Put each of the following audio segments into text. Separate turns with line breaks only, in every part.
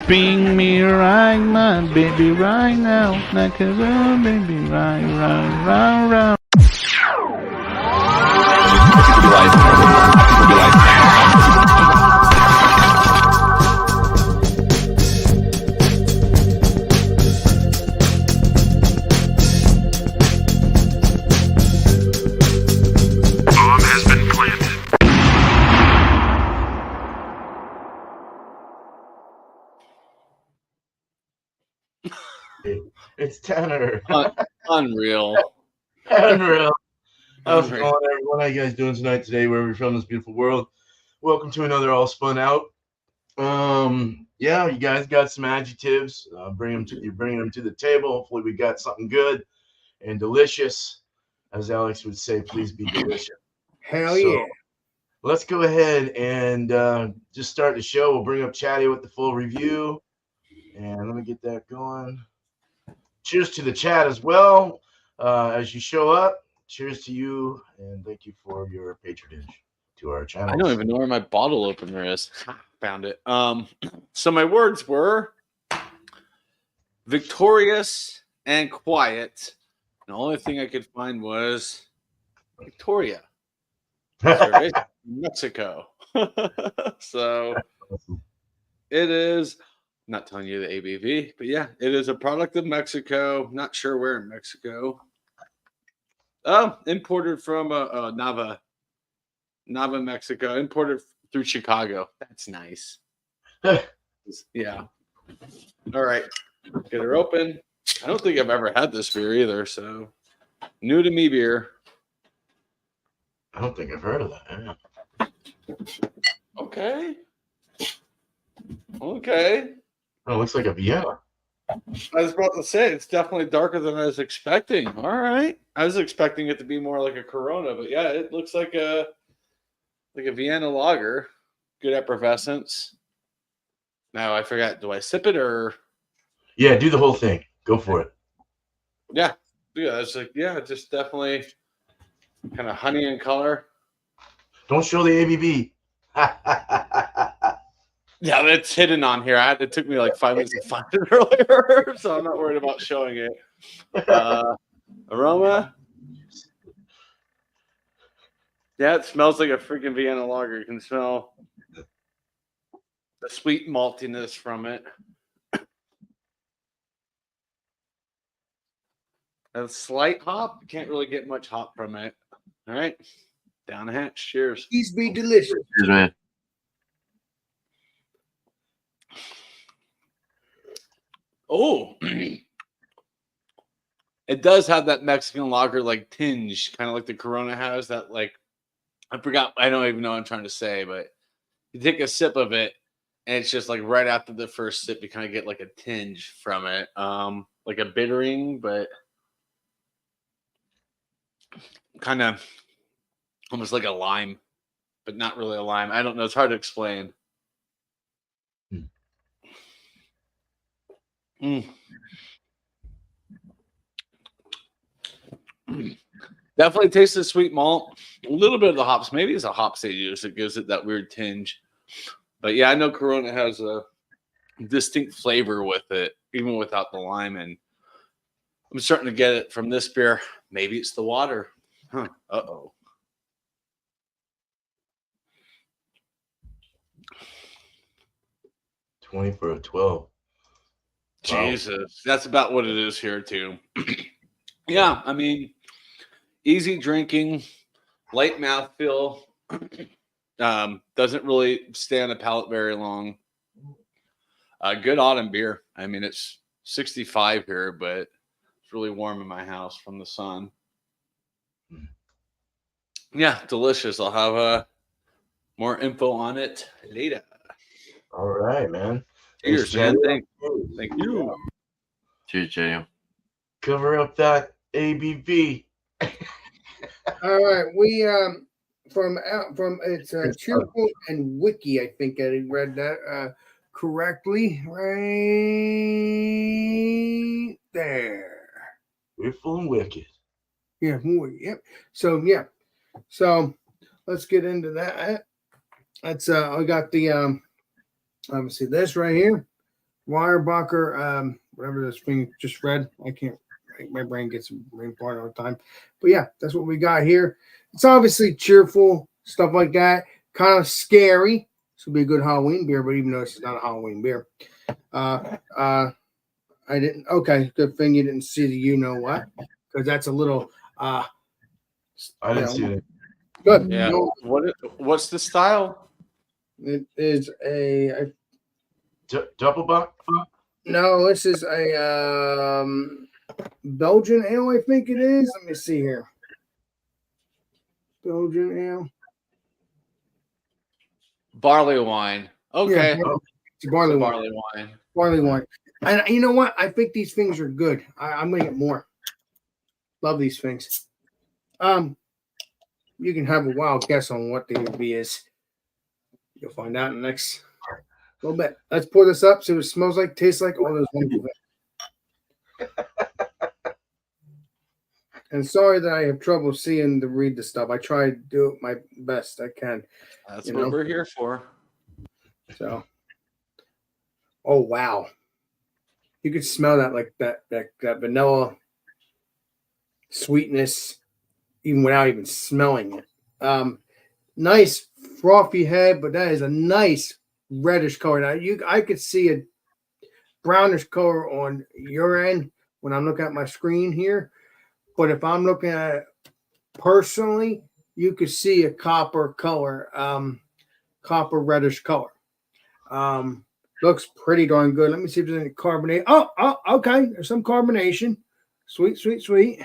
Bring me right, my baby, right now. Like a real baby, right, right, right, right.
Bomb has been planted.
It's Tanner.
Unreal.
Unreal. How's it
Unreal.
going, everyone? How you guys doing tonight, today, wherever you're from this beautiful world? Welcome to another All Spun Out. Yeah, you guys got some adjectives. You're bringing them to the table. Hopefully, we got something good and delicious. As Alex would say, please be delicious.
Hell
So,
yeah.
let's go ahead and just start the show. We'll bring up Chadeo with the full review. And let me get that going. Cheers to the chat as well. As you show up, cheers to you, and thank you for your patronage to our channel.
I don't even know where my bottle opener is. Found it. So my words were victorious and quiet. The only thing I could find was Victoria, Cerveza, Mexico. So it is. I'm not telling you the ABV, but yeah, it is a product of Mexico. Not sure where in Mexico. Oh, imported from Nava, Mexico. Imported through Chicago. That's nice. Yeah. All right. Get her open. I don't think I've ever had this beer either, so new to me beer.
I don't think I've heard of that.
Okay. Okay.
Oh, it looks like a Vienna.
I was about to say it's definitely darker than I was expecting. All right. I was expecting it to be more like a Corona, but yeah, it looks like a Vienna lager. Good effervescence. Now I forgot, do I sip it or
Yeah, do the whole thing. Go for it.
yeah. It's like, yeah, just definitely kind of honey in color.
Don't show the ABV.
Yeah, that's hidden on here. It took me like 5 minutes to find it earlier, so I'm not worried about showing it. Aroma. Yeah, it smells like a freaking Vienna lager. You can smell the sweet maltiness from it. A slight hop. You can't really get much hop from it. All right. Down the hatch. Cheers.
Please be delicious.
Cheers, man.
Oh, it does have that Mexican lager like tinge, kind of like the Corona has. That like, I forgot. I don't even know what I'm trying to say, but you take a sip of it, and it's just like right after the first sip, you kind of get like a tinge from it, like a bittering, but kind of almost like a lime, but not really a lime. I don't know. It's hard to explain. Definitely tastes the sweet malt. A little bit of the hops. Maybe it's a hops they use that gives it that weird tinge. But yeah, I know Corona has a distinct flavor with it, even without the lime. And I'm starting to get it from this beer. Maybe it's the water. Huh. Uh-oh.
$20 for a 12.
Jesus, that's about what it is here too. Yeah, I mean, easy drinking, light mouthfeel. Doesn't really stay on the palate very long. Good autumn beer. I mean, it's 65 here, but it's really warm in my house from the sun. Yeah, delicious. I'll have more info on it later.
All right, man.
Cheers, man. Thank you.
Cheers, Chadeo.
Cover up that ABV.
All right, we from it's Cheerful and Wiki. I think I read that correctly right there.
Fearful and wicked.
Yeah, yep. So yeah, so let's get into that. That's I got the obviously this right here. Weyerbacher, whatever this thing just read. I can't. My brain gets brain part all the time. But yeah, that's what we got here. It's obviously cheerful stuff like that. Kind of scary. This would be a good Halloween beer, but even though it's not a Halloween beer, I didn't. Okay, good thing you didn't see the you know what, because that's a little.
I didn't see it.
Good.
Yeah.
No,
What's the style?
it is a.
Double buck.
No, this is a Belgian ale, I think it is. Let me see here. Belgian ale.
Barley wine. Okay.
Yeah, it's barley wine.
Barley wine.
Barley wine. And you know what? I think these things are good. I'm gonna get more. Love these things. You can have a wild guess on what the ABV is. You'll find out in the next little bit. Let's pour this up, see what it smells like, tastes like, all those wonderful things. And sorry that I have trouble seeing to read the stuff. I try to do it my best I can.
That's what we're here for.
So, oh wow, you could smell that, like that vanilla sweetness, even without even smelling it. Nice frothy head, but that is a nice reddish color. Now I could see a brownish color on your end when I'm looking at my screen here, but if I'm looking at it personally, you could see a copper color, copper reddish color. Looks pretty darn good. Let me see if there's any carbonate. Oh, okay. There's some carbonation. Sweet.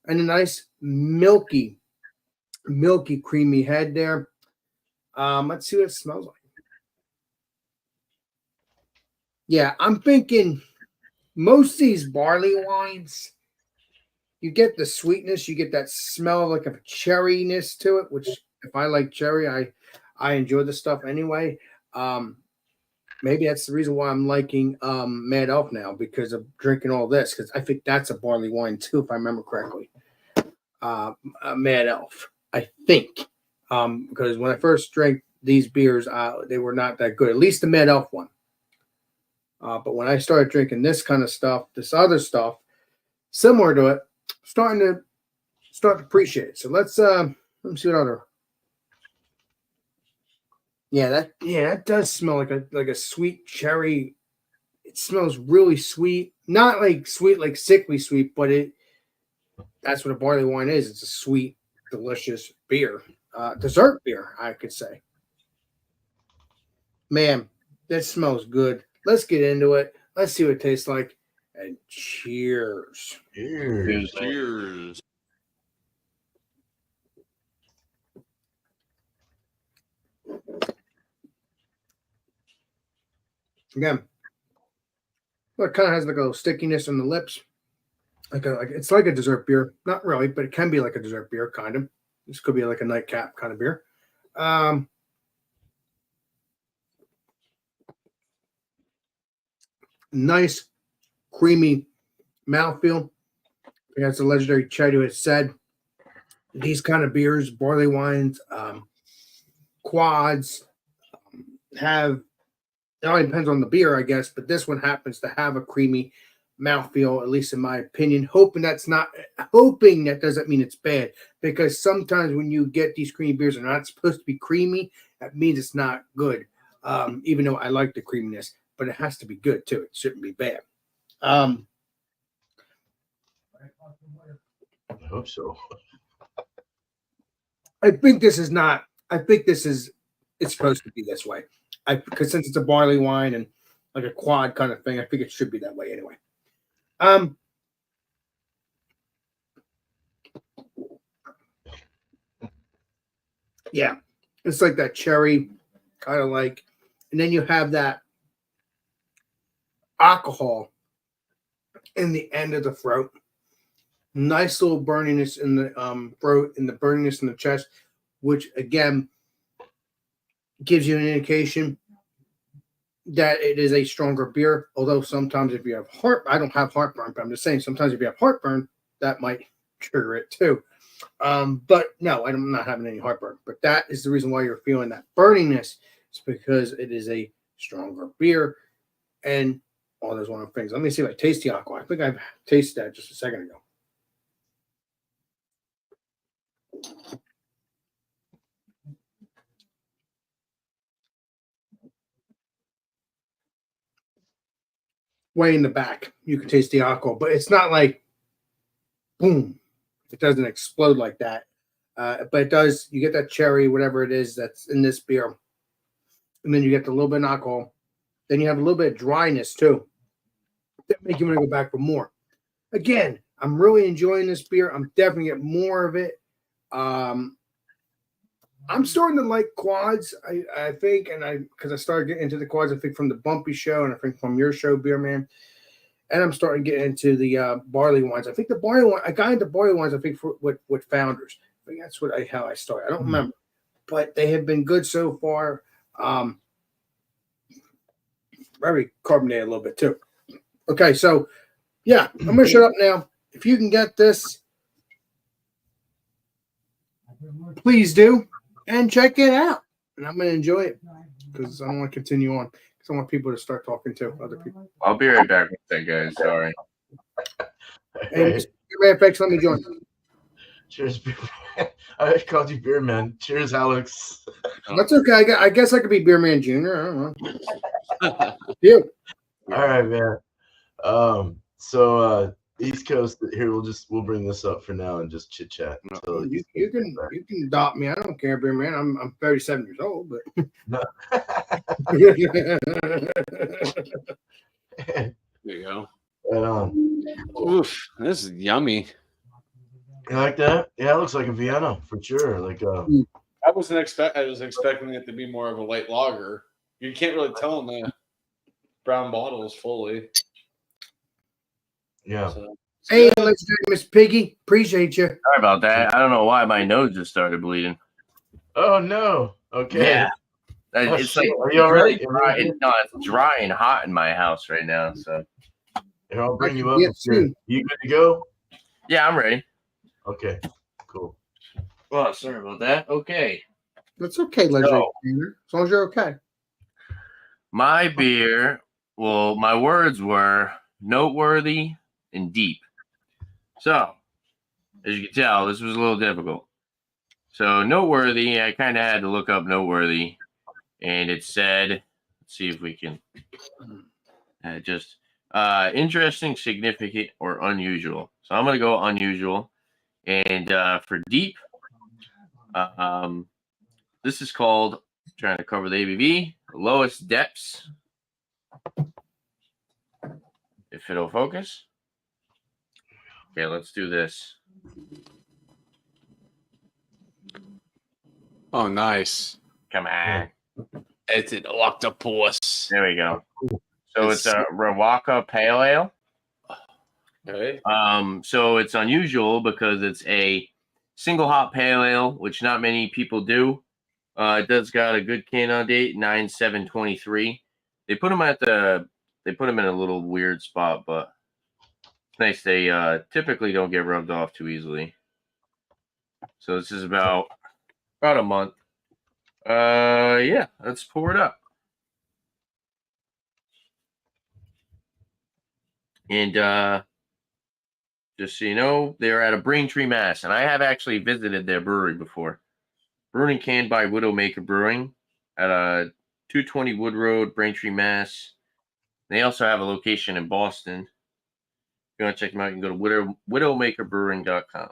And a nice milky, creamy head there. Let's see what it smells like. Yeah, I'm thinking most of these barley wines, you get the sweetness, you get that smell like a cherryness to it, which if I like cherry, I enjoy the stuff anyway. Maybe that's the reason why I'm liking Mad Elf now, because of drinking all this, because I think that's a barley wine too, if I remember correctly. Mad Elf, I think, because when I first drank these beers, they were not that good, at least the Mad Elf one. But when I started drinking this kind of stuff, this other stuff similar to it, starting to appreciate it. So let me see what other. Yeah, that does smell like a sweet cherry. It smells really sweet, not like sweet, like sickly sweet, but that's what a barley wine is. It's a sweet, delicious beer, dessert beer, I could say. Man, that smells good. Let's get into it. Let's see what it tastes like. And cheers.
Cheers.
Again, it kind of has like a stickiness on the lips. It's like a dessert beer. Not really, but it can be like a dessert beer, kind of. This could be like a nightcap kind of beer. Nice, creamy mouthfeel. As the legendary Chadeo has said, these kind of beers, barley wines, quads, have, it all depends on the beer, I guess, but this one happens to have a creamy mouthfeel, at least in my opinion. Hoping that doesn't mean it's bad, because sometimes when you get these creamy beers and they're not supposed to be creamy, that means it's not good. Even though I like the creaminess, but it has to be good too. It shouldn't be bad.
I hope so.
I think this is not. I think this is. It's supposed to be this way. Because since it's a barley wine and like a quad kind of thing, I think it should be that way anyway. Yeah, it's like that cherry, kind of like, and then you have that alcohol in the end of the throat. Nice little burniness in the throat and the burniness in the chest, which again gives you an indication that it is a stronger beer. Although sometimes if you have I don't have heartburn, but I'm just saying sometimes if you have heartburn, that might trigger it too. But no, I'm not having any heartburn. But that is the reason why you're feeling that burniness. It's because it is a stronger beer. And there's one of the things. Let me see if I taste the aqua. I think I've tasted that just a second ago. Way in the back, you can taste the aqua, but it's not like boom. It doesn't explode like that. But it does. You get that cherry, whatever it is that's in this beer, and then you get the little bit of alcohol. Then you have a little bit of dryness too. That make you want to go back for more. Again, I'm really enjoying this beer. I'm definitely getting more of it. I'm starting to like quads. I think, because I started getting into the quads. I think from the Bumpy show, and I think from your show, Beer Man. And I'm starting to get into the barley wines. I think the barley wine. I got into barley wines. I think with Founders. I think that's how I started. I don't remember, but they have been good so far. Very carbonated a little bit too. Okay, so yeah, I'm gonna shut up now. If you can get this, please do and check it out. And I'm gonna enjoy it because I don't want to continue on. Because I want people to start talking to other people.
I'll be right back with that, guys. Sorry.
Hey, FX, let me join.
Cheers, Beer Man. I called you Beer Man. Cheers, Alex.
That's okay. I guess I could be Beer Man Jr. I don't know. You.
All right, man. So East Coast here. We'll bring this up for now and just chit chat.
You can adopt me. I don't care, Beer Man. I'm 37 years old, but
No.
There you go.
Right.
Oof, this is yummy.
You like that? Yeah, it looks like a Vienna for sure. Like
I was expecting it to be more of a light lager. You can't really tell in the brown bottles fully.
yeah.
So,
hey, let's do it, Miss Piggy. Appreciate you.
Sorry about that. I don't know why my nose just started bleeding.
Oh no. Okay.
Yeah.
Oh,
It's
shit.
like
Are you all right?
dry. It's dry and hot in my house right now. So
Here, I'll bring you up.
Yes,
Here. You good to go?
yeah, I'm ready.
Okay. Cool.
Well, sorry about that. Okay.
That's okay, Legendary.
So-
As long as you're okay.
My beer, well, my words were noteworthy and deep. So, as you can tell, this was a little difficult. So, noteworthy, I kind of had to look up noteworthy, and it said, let's see if we can interesting, significant, or unusual. So, I'm going to go unusual. And for deep, this is called, trying to cover the ABV, lowest depths. If it'll focus. Okay, let's do this.
oh, nice.
Come on.
It's an octopus.
There we go. So it's a Rawaka Pale Ale.
Okay.
So it's unusual because it's a single hop pale ale, which not many people do. It does got a good can on date, 9/7/23. They put them in a little weird spot, but it's nice. They typically don't get rubbed off too easily. So this is about a month. Yeah, let's pour it up. And just so you know, they're at a Braintree, Mass. And I have actually visited their brewery before. Brewed and canned by Widowmaker Brewing at 220 Wood Road, Braintree, Mass. They also have a location in Boston. If you want to check them out, you can go to widowmakerbrewing.com.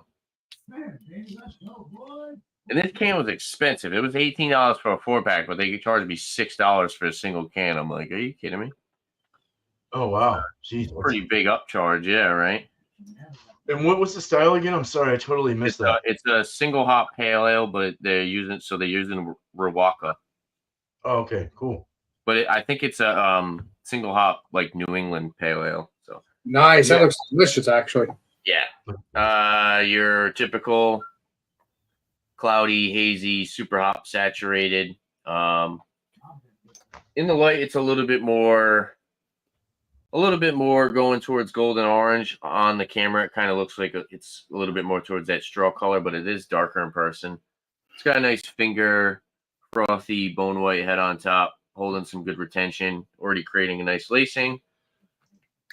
And this can was expensive. It was $18 for a 4-pack, but they charged me $6 for a single can. I'm like, are you kidding me?
Oh wow. Jeez.
Pretty big upcharge, yeah, right?
And what was the style again? I'm sorry, I totally missed that.
It's a single hop pale ale, but they're using Rawaka.
Oh, okay, cool.
But I think it's a single hop like New England pale ale. So
Nice.
Yeah.
That looks delicious, actually.
yeah, your typical cloudy, hazy, super hop saturated. In the light, it's a little bit more going towards golden orange. On the camera, it kind of looks like it's a little bit more towards that straw color, but it is darker in person. It's got a nice finger, frothy, bone white head on top. holding some good retention, already creating a nice lacing.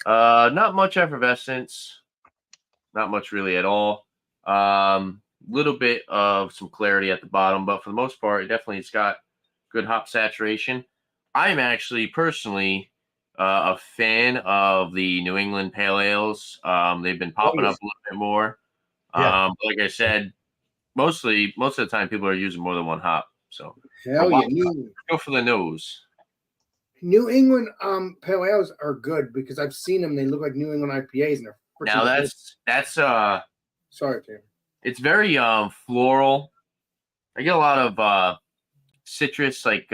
Not much effervescence, not much really at all. Little bit of some clarity at the bottom, but for the most part, it's got good hop saturation. I'm actually personally a fan of the New England Pale Ales. They've been popping up a little bit more.
Yeah.
Like I said, most of the time people are using more than one hop. So
Hell yeah.
go for the nose.
New England pale ales are good because I've seen them. They look like New England IPAs, and they're
Now that's
sorry, Tim.
it's very floral. I get a lot of citrus like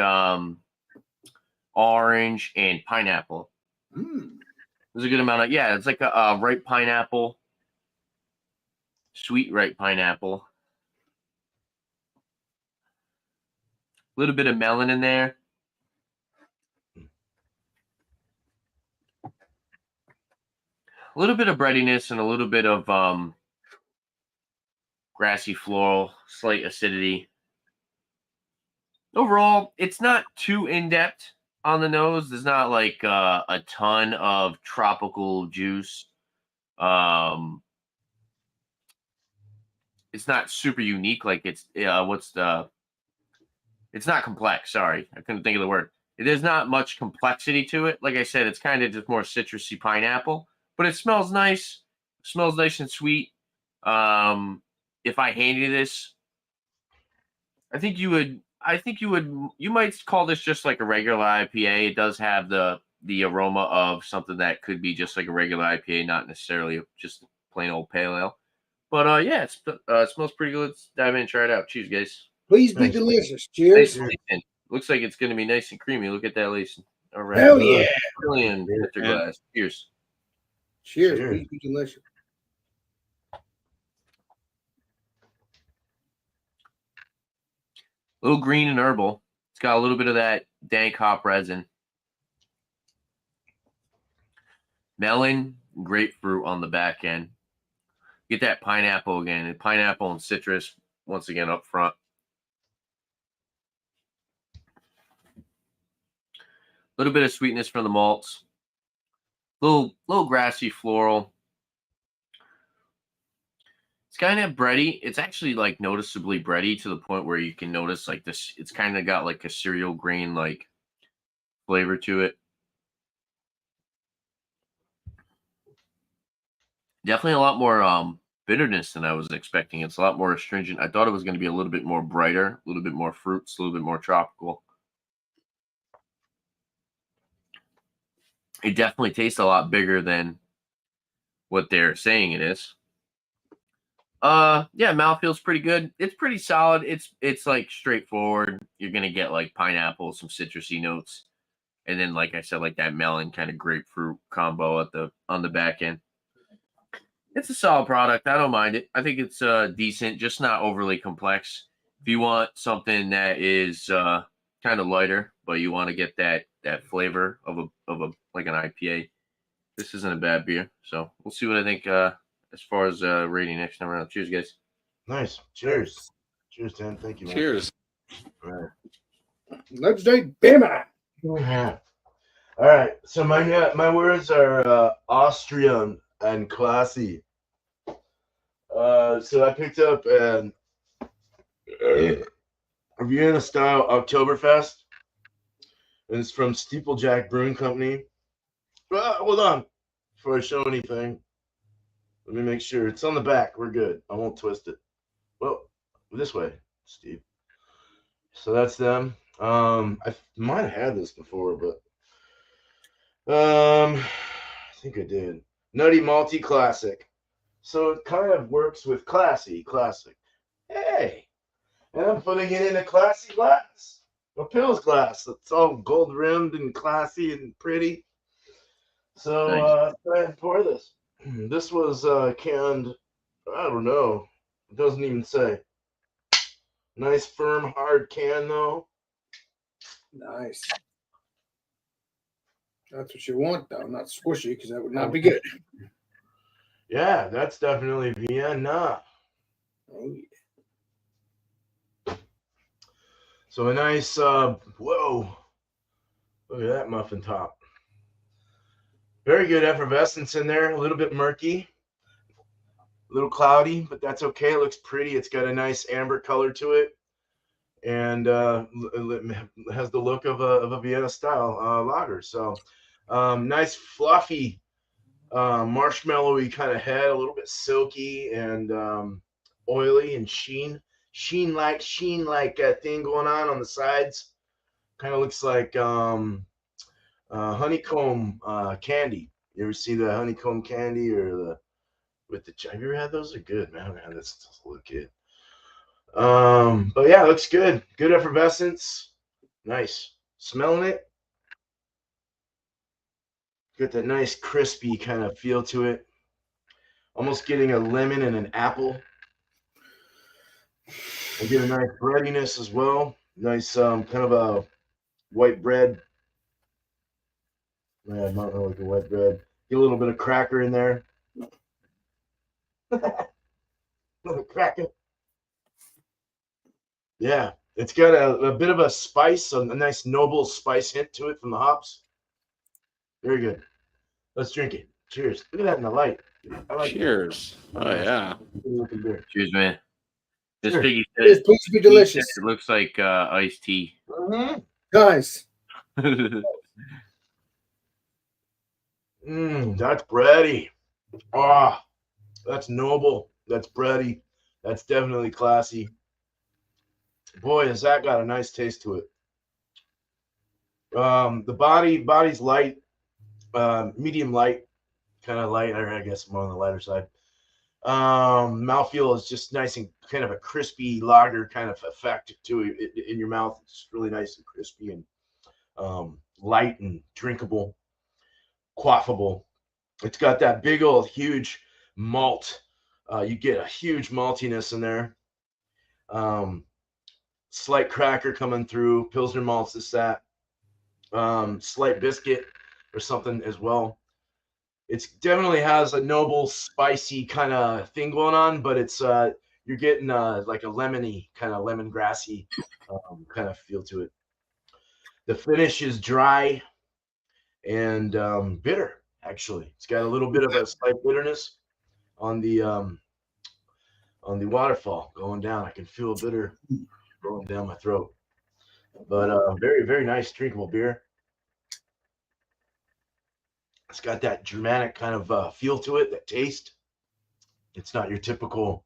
orange and pineapple. There's a good amount of it's like a ripe pineapple, sweet ripe pineapple. A little bit of melon in there. A little bit of breadiness and a little bit of grassy floral, slight acidity. Overall, it's not too in-depth on the nose. There's not like a ton of tropical juice. It's not super unique. Like it's not complex. Sorry, I couldn't think of the word. There's not much complexity to it. Like I said, it's kind of just more citrusy pineapple. But it smells nice. It smells nice and sweet. If I handed you this, you might call this just like a regular IPA. It does have the aroma of something that could be just like a regular IPA, not necessarily just plain old pale ale. But it smells pretty good. Let's dive in and try it out. Cheers, guys.
Please be delicious. Cheers.
Nice. Looks like it's going to be nice and creamy. Look at that lacing. All right.
Hell yeah.
Brilliant. Glass. Cheers.
Cheers. Please be delicious.
A little green and herbal. It's got a little bit of that dank hop resin. Melon, grapefruit on the back end. Get that pineapple again. And pineapple and citrus once again up front. A little bit of sweetness from the malts. Little grassy floral. It's kind of bready. It's actually like noticeably bready to the point where you can notice like this. It's kind of got like a cereal grain like flavor to it. Definitely a lot more bitterness than I was expecting. It's a lot more astringent. I thought it was going to be a little bit more brighter, a little bit more fruits, a little bit more tropical. It definitely tastes a lot bigger than what they're saying it is. Mouth feels pretty good. It's pretty solid. It's like straightforward. You're gonna get like pineapple, some citrusy notes, and then like I said, like that melon kind of grapefruit combo on the back end. It's a solid product. I don't mind it. I think it's decent, just not overly complex. If you want something that is kind of lighter, but you want to get that flavor of a like an IPA, this isn't a bad beer. So we'll see what I think as far as rating next time around. Cheers, guys.
Nice. Cheers. Cheers, Dan. Thank you, man.
Cheers.
All right.
Let's drink beer.
All right. So my words are Austrian and classy. So I picked up an Vienna style Oktoberfest. And it's from Steeplejack Brewing Company. Hold on. Before I show anything, let me make sure. It's on the back. We're good. I won't twist it. Well, this way, Steve. So that's them. I might have had this before, but I think I did. Nutty Malty Classic. So it kind of works with classy, classic. Hey, and I'm putting it in a classy glass. A Pils glass. It's all gold rimmed and classy and pretty. So
Nice.
go ahead and pour this. This was canned, I don't know. It doesn't even say. Nice, firm, hard can, though.
Nice. That's what you want, though. Not squishy, because that would not be good.
Yeah, that's definitely Vienna.
Oh, yeah.
So a nice, whoa. Look at that muffin top. Very good effervescence in there. A little bit murky, a little cloudy, but that's okay. It looks pretty. It's got a nice amber color to it, and it has the look of a Vienna style lager. So nice fluffy, marshmallowy kind of head, a little bit silky and oily and sheen like thing going on the sides. Kind of looks like honeycomb candy. You ever see the honeycomb candy or the with the? Have you ever had those? They're good, man. Man, this does look good. But yeah, it looks good. Good effervescence. Nice. Smelling it. Got that nice crispy kind of feel to it. Almost getting a lemon and an apple. I get a nice breadiness as well. Nice kind of a white bread. Yeah, not really like a white bread. Get a little bit of cracker in there. Little cracker. Yeah, it's got a bit of a spice, a nice noble spice hint to it from the hops. Very good. Let's drink it. Cheers. Look at that in the light. I like
Cheers.
that.
Oh, yeah.
Looking beer.
Cheers, man. This
Sure.
piggy
It is
said
supposed to be delicious.
it looks like iced tea.
Guys,
That's bready. Ah, that's noble. That's bready. That's definitely classy. Boy, has that got a nice taste to it. The body's light, medium light, kind of light, or I guess more on the lighter side. Mouthfeel is just nice and kind of a crispy lager kind of effect to it in your mouth. It's really nice and crispy and light and drinkable, quaffable. It's got that big old huge malt. You get a huge maltiness in there. Slight cracker coming through. Pilsner malts, this, that. Slight biscuit or something as well. It definitely has a noble, spicy kind of thing going on, but it's you're getting like a lemony kind of lemongrassy kind of feel to it. The finish is dry and bitter. Actually, it's got a little bit of a slight bitterness on the waterfall going down. I can feel a bitter going down my throat, but very, very nice drinkable beer. It's got that dramatic kind of feel to it, that taste. It's not your typical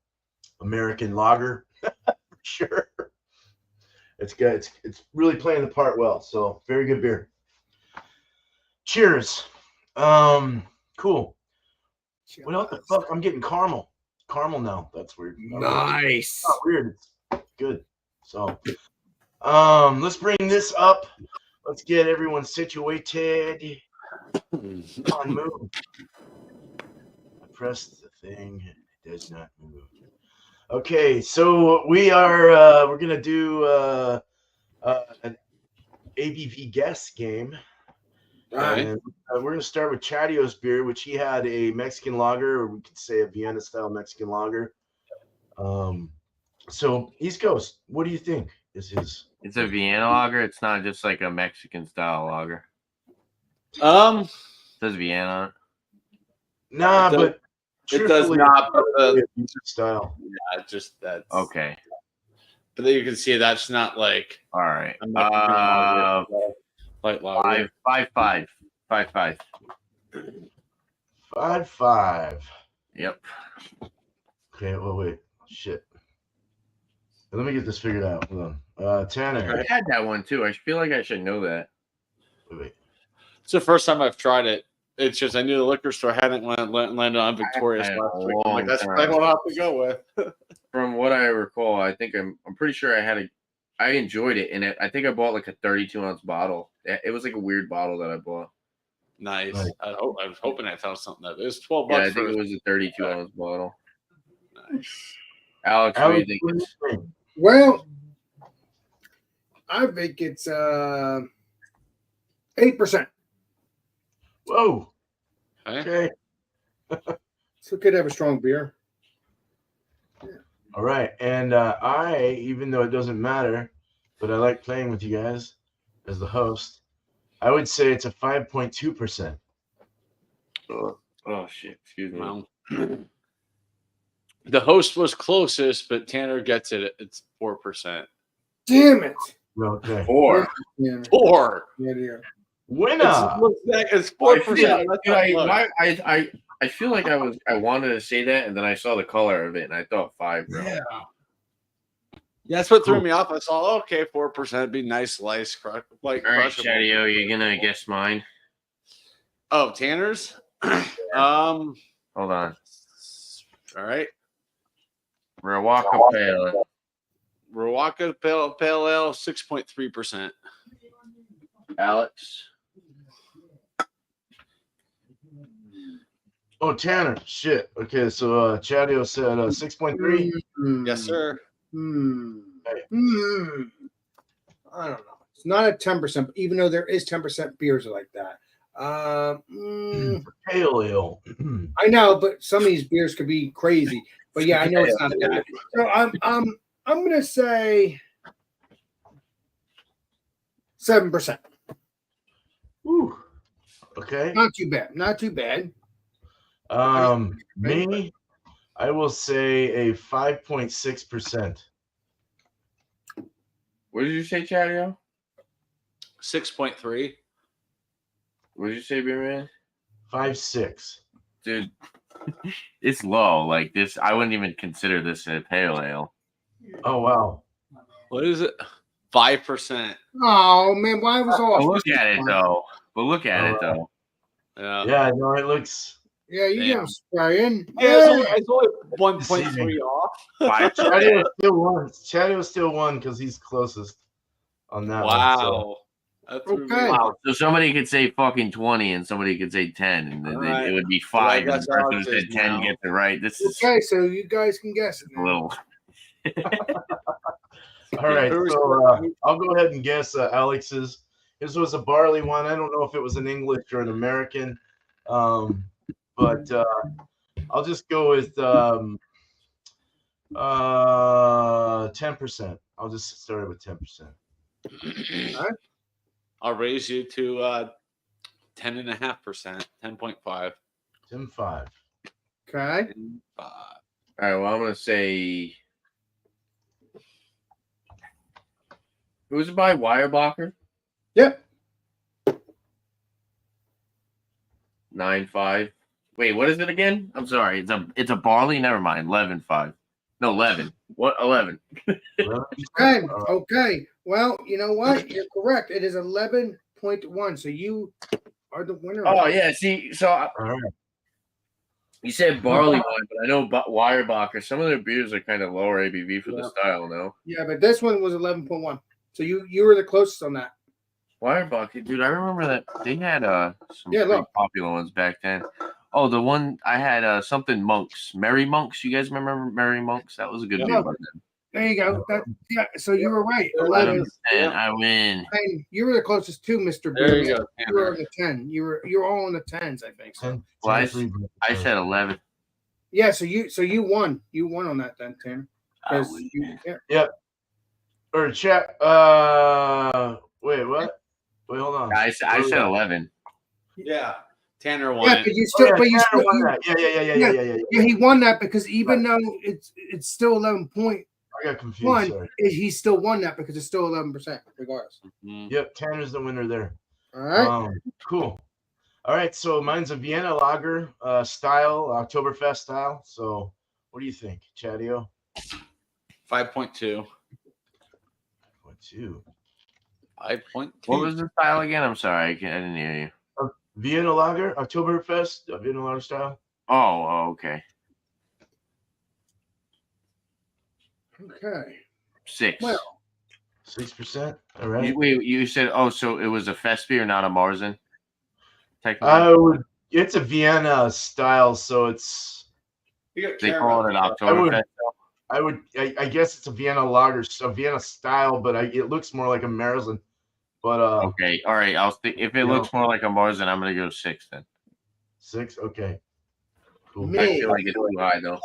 American lager, sure. It's good. It's really playing the part well. So very good beer. Cheers. Cool. What else the fuck? I'm getting caramel. Caramel now. That's weird.
Nice.
It's not weird. It's good. So let's bring this up. Let's get everyone situated. Come on, move. I pressed the thing. It does not move. Okay, so we're gonna do an ABV guess game.
Okay.
And we're gonna start with Chadeo's beer, which he had a Mexican lager, or we could say a Vienna style Mexican lager. So East Coast, what do you think is his?
It's a Vienna lager. It's not just like a Mexican style lager.
Um,
It says Vienna on it.
Nah,
It does-
but
it does
truthfully,
not. But
it's style.
yeah, just that's
Okay.
But then you can see that's not like
All right.
a Mexican lager, light lager.
5-5. 5-5.
5-5.
Yep.
Okay, wait. Shit. Let me get this figured out. Hold on. Tanner.
I had that one too. I feel like I should know that.
Wait.
It's the first time I've tried it. It's just I knew the liquor store hadn't landed on Victorious
had a
last week. I'm
long
like, that's what
time.
I'll have to go with.
From what I recall, I think I'm pretty sure I enjoyed it, and I think I bought like a 32-ounce bottle. It was like a weird bottle that I bought.
Nice.
Right.
I was hoping I found something that it was $12
Yeah, I
for
think it was a 32-ounce bottle.
nice.
Alex, what do you
Alex,
think?
what do you think?
well, I think it's 8%.
Whoa.
Okay.
Okay.
So it could have a strong beer.
All right. And I, even though it doesn't matter, but I like playing with you guys as the host, I would say it's a 5.2%.
Oh shit! Excuse me.
Well, the host was closest, but Tanner gets it. It's 4%.
Damn it.
Okay.
4.
Yeah.
4.
Yeah, yeah.
Winner.
It's
I
4%.
feel, I feel like I wanted to say that, and then I saw the color of it, and I thought 5. Bro.
Yeah.
Yeah, that's what threw me off. I saw, okay, 4%, be nice, slice, like
All right,
crushable.
Chadeo, you're gonna guess mine.
Oh, Tanner's.
Hold on.
All right.
Rawaka Pale.
Rawaka Pale Ale, 6.3%.
Alex.
Oh, Tanner. Shit. Okay, so Chadeo said 6.3.
Yes, sir.
I don't know. It's not a 10%, even though there is 10% beers like that.
Pale ale.
I know, but some of these beers could be crazy. But yeah, I know it's not that. So I'm gonna say 7%.
Whew. Okay.
Not too bad. Not too bad.
Me, I will say a 5.6%.
What did you say, Chadeo?
6.3.
What did you say, Beer Man?
5.6.
Dude, it's low. Like this, I wouldn't even consider this a pale ale.
Oh wow.
What is it? 5%.
Oh man, why was all?
But look at it though.
Yeah.
Yeah, no, it looks.
Yeah, you
Damn.
get them spraying.
Yeah, it's only 1.3 off.
5%.
Chadeo still won because he's closest on that one.
Wow.
So.
That threw me
Okay.
off.
Wow. So somebody could say fucking 20 and somebody could say 10, and then
Alright.
it would be
Well,
5. And
that's
the person
how
who
it
said
is
10
now.
gets it right. This is
Okay, so you guys can guess it.
a little.
All right, so I'll go ahead and guess Alex's. His was a barley one. I don't know if it was an English or an American, but I'll just go with 10%. I'll just start it with 10%.
I'll raise you to 10.5%, 10.5.
10.5.
Okay.
10.5.
All right, well, I'm going to say. Who's it by? Weyerbacher?
Yep.
9.5. Wait, what is it again? I'm sorry. It's a barley. Never mind. 11.5. No, 11. What? 11.
Okay. Okay. Well, you know what? You're correct. It is 11.1. So you are the winner.
Oh yeah. See, so
All right.
you said barley wine, but I know Weyerbacher. Some of their beers are kind of lower ABV for the style. No.
Yeah, but this one was 11.1. So you were the closest on that.
Weyerbacher, dude. I remember that they had some
Yeah,
pretty
look.
popular ones back then. Oh, the one I had something Monks, Merry Monks. You guys remember Merry Monks? That was a good
Yeah.
beer by then.
There you go. Yeah. So you were right.
11
11.
to 10. I win.
You were the closest too, Mr.
There you
Beer.
go,
You were
Tanner.
on the 10. You're all in the 10s, I think. So.
10,
Well, I
10.
said 11.
Yeah. So you won. You won on that then, Tanner.
I
'Cause
win.
yeah.
Or chat. Wait, what? Wait, hold on.
I said 11.
Yeah. Tanner won.
Yeah,
it.
but you still, but you
Tanner
still,
won that. Yeah.
yeah, he won that because even though it's still 11.1,
I got confused. Sorry.
he still won that because it's still 11% regardless.
Mhm.
Yep, Tanner's the winner there.
All right.
Cool. All right, so mine's a Vienna Lager style, Oktoberfest style. So, what do you think, Chadeo?
5.2.
2.
5.2.
What was the style again? I'm sorry. I didn't hear you.
Vienna Lager, Oktoberfest, Vienna Lager style.
Oh, okay.
Okay.
6.
Well,
6%. All right.
You said, so it was a fest beer, not a Marzen? Technically.
It's a Vienna style, so it's.
They call it an Oktoberfest.
I guess it's a Vienna Lager, a Vienna style, but it looks more like a Marzen. But
okay, all right. If it looks more like a Marzen, I'm gonna go 6 then.
6. Okay. Cool.
Me.
I feel like it's too high though.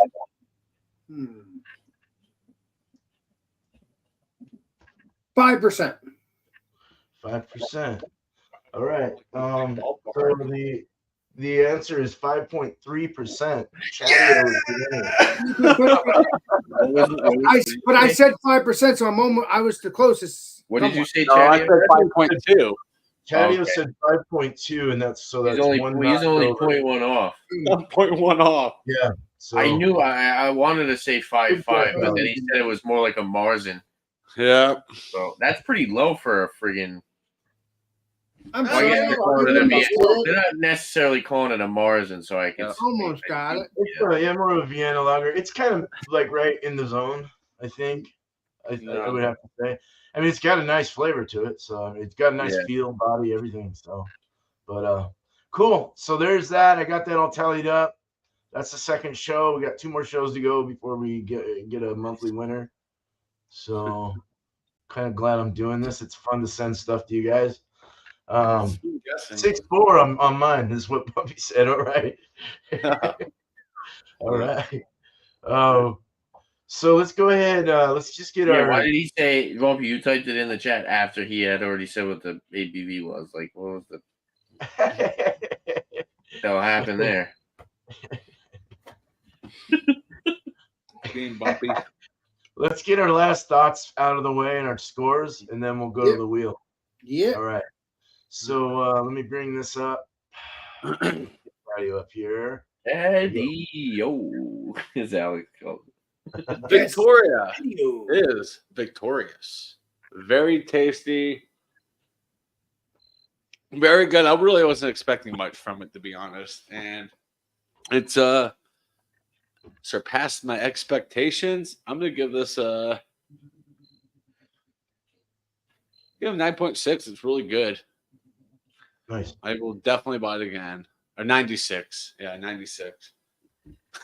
5%.
5%. All right. So the answer is 5.3%. Chadeo is the winner.
But I said 5%, so I was the closest.
What did you say,
No, I
Chadeo?
said 5.2.
Chadeo
Okay.
said 5.2, and that's
He's only
one
he's
notch
only
over.
0.1 off.
1.1 off.
Yeah. So
I knew I wanted to say 5.5, but then
Good
he said it was more like a Marzen.
Yeah.
So that's pretty low for a friggin'.
I'm
Well, I guess
sorry.
they're calling it a
Almost
Vienna. They're not necessarily calling it a Marzen, so I can
got it.
it's more of a Vienna lager. It's kind of like right in the zone, I think. I would have to say. I mean, it's got a nice flavor to it, so it's got a nice feel, body, everything. So, but cool. So there's that. I got that all tallied up. That's the second show. We got 2 more shows to go before we get a monthly winner. So, kind of glad I'm doing this. It's fun to send stuff to you guys. 6-4 on mine is what Bumpy said. All right. All right. So let's go ahead. Let's just get our.
Why did he say, Bumpy, you typed it in the chat after he had already said what the ABV was? Like, what was the hell happened there?
Being Bumpy.
Let's get our last thoughts out of the way and our scores, and then we'll go to the wheel.
Yeah.
All right. So let me bring this up. Radio up here.
Chadeo, as Alex called it.
Victoria is victorious. Very tasty. Very good. I really wasn't expecting much from it, to be honest. And it's surpassed my expectations. I'm gonna give this a 9.6. It's really good.
Nice.
I will definitely buy it again. Or 96. Yeah, 96.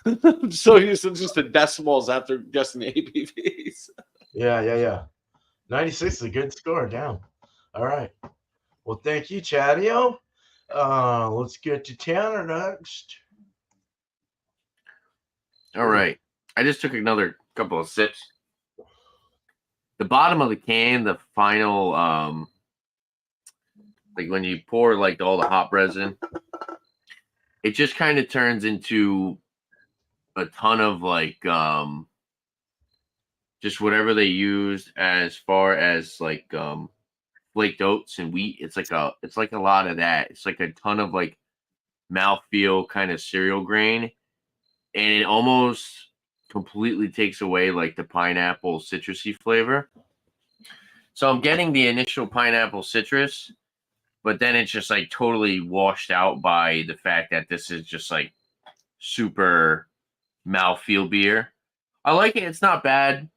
I'm so used to just the decimals after guessing the ABVs.
Yeah. 96 is a good score. Down. All right. Well, thank you, Chadeo. Let's get to Tanner next.
All right. I just took another couple of sips. The bottom of the can, the final, like when you pour like all the hop resin, it just kind of turns into a ton of like just whatever they used as far as like flaked oats and wheat. It's like a lot of that. It's like a ton of like mouthfeel kind of cereal grain, and it almost completely takes away like the pineapple citrusy flavor. So I'm getting the initial pineapple citrus, but then it's just like totally washed out by the fact that this is just like super mouthfeel beer. I like it. It's not bad.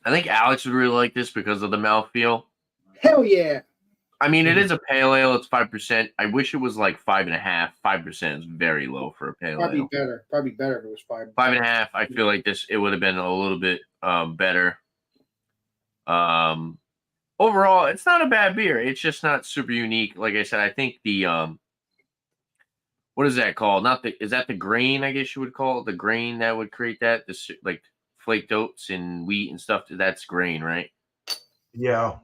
I think Alex would really like this because of the mouthfeel.
Hell yeah.
I mean, it is a pale ale. It's 5%. I wish it was like 5.5. 5% is very low for a pale ale.
Probably better if it was 5.
5.5. I feel like it would have been a little bit better. Overall, it's not a bad beer. It's just not super unique. Like I said, I think the what is that called? Is that the grain? I guess you would call it the grain that would create that. This like flaked oats and wheat and stuff. That's grain, right?
Yeah.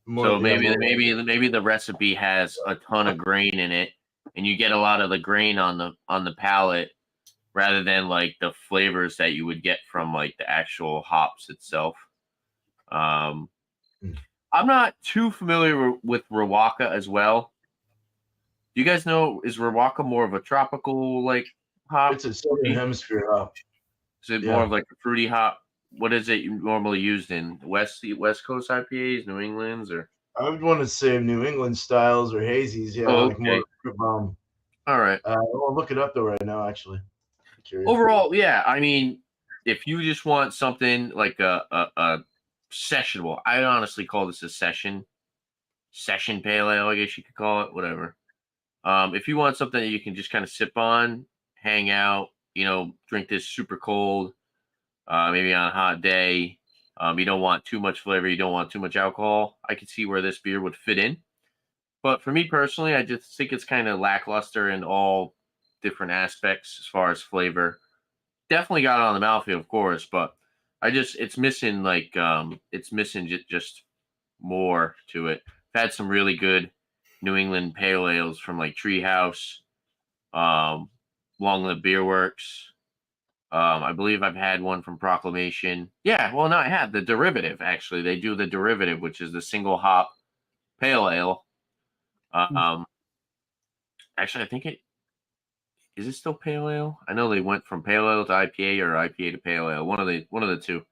So maybe the recipe has a ton of grain in it, and you get a lot of the grain on the palate rather than like the flavors that you would get from like the actual hops itself. I'm not too familiar with Rawaka as well. Do you guys know, is Rawaka more of a tropical like hop?
It's a southern hemisphere hop.
Is it more of like a fruity hop? What is it normally used in? West Coast IPAs, New England's, or?
I would want to say New England styles or hazies. Yeah, like more fruit bomb.
All right.
I'll look it up though right now. Actually,
overall, yeah. I mean, if you just want something like a sessionable, I honestly call this a session pale ale. I guess you could call it whatever. If you want something that you can just kind of sip on, hang out, drink this super cold, maybe on a hot day. You don't want too much flavor. You don't want too much alcohol. I could see where this beer would fit in. But for me personally, I just think it's kind of lackluster in all different aspects as far as flavor. Definitely got it on the mouthfeel, of course, but it's missing like just more to it. I've had some really good New England pale ales from like Treehouse, Long Live Beer Works. I believe I've had one from Proclamation. Yeah, well, no, I have the derivative. Actually, they do the derivative, which is the single hop pale ale. Actually, I think it is it still pale ale. I know they went from pale ale to IPA or IPA to pale ale. One of the two.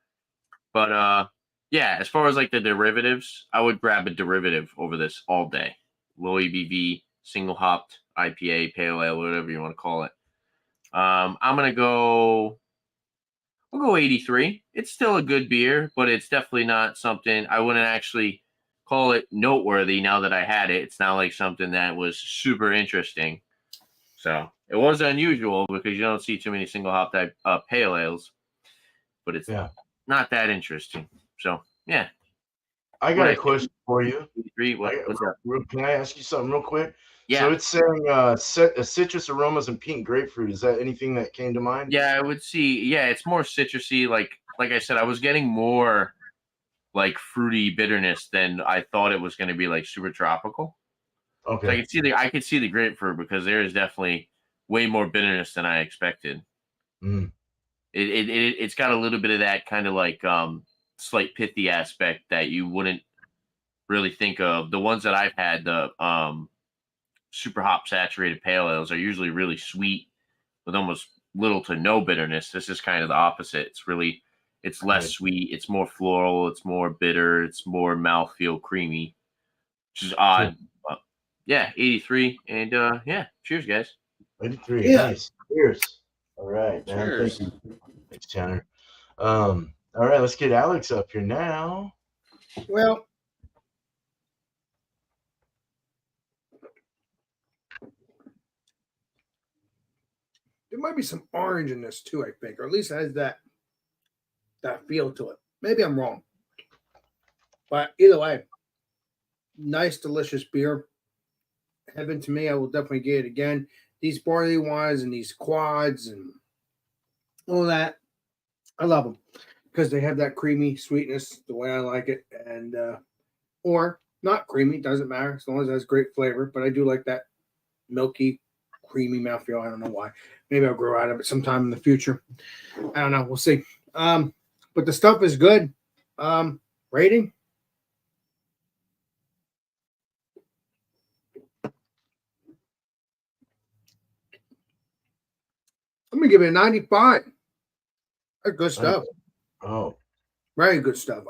But yeah, as far as like the derivatives, I would grab a derivative over this all day. Low ABV, single hopped IPA, pale ale, whatever you want to call it. I'm gonna go. I'll go 83. It's still a good beer, but it's definitely not something I wouldn't actually call it noteworthy now that I had it. It's not like something that was super interesting. So it was unusual because you don't see too many single hop type pale ales, but it's not that interesting. So yeah.
I got a question for you.
83, what's up?
Can I ask you something real quick?
Yeah.
So it's saying citrus aromas and pink grapefruit. Is that anything that came to mind?
Yeah, I would see. Yeah, it's more citrusy. Like I said, I was getting more like fruity bitterness than I thought it was going to be like super tropical.
Okay.
So I could see the grapefruit because there is definitely way more bitterness than I expected.
Mm.
It's got a little bit of that kind of like slight pithy aspect that you wouldn't really think of. The ones that I've had, the super hop saturated pale ales, are usually really sweet with almost little to no bitterness. This is kind of the opposite. It's less sweet. It's more floral. It's more bitter. It's more mouthfeel creamy, which is odd. But yeah, 83. And yeah, cheers, guys.
83.
Yeah.
Nice. Cheers. All right, man.
Cheers.
Thank you. Thanks, Tanner. All right, let's get Alex up here now.
Well, there might be some orange in this too, I think, or at least it has that feel to it. Maybe I'm wrong, but either way, nice, delicious beer. Heaven to me. I will definitely get it again. These barley wines and these quads and all that, I love them because they have that creamy sweetness the way I like it, and or not creamy, doesn't matter as long as it has great flavor. But I do like that milky, creamy mouthfeel. I don't know why. Maybe I'll grow out of it sometime in the future. I don't know. We'll see. But the stuff is good. Rating. I'm gonna give it a 95. That's good stuff.
Oh,
Very good stuff.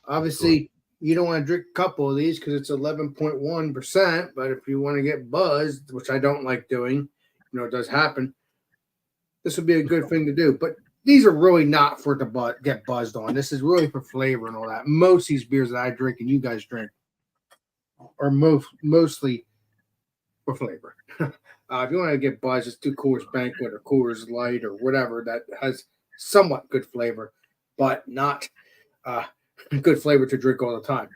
Obviously, you don't want to drink a couple of these because it's 11.1%. But if you want to get buzzed, which I don't like doing, it does happen. This would be a good thing to do. But these are really not for to get buzzed on. This is really for flavor and all that. Most of these beers that I drink and you guys drink are mostly for flavor. If you want to get buzzed, it's 2 Coors Banquet or Coors Light or whatever that has somewhat good flavor, but not good flavor to drink all the time,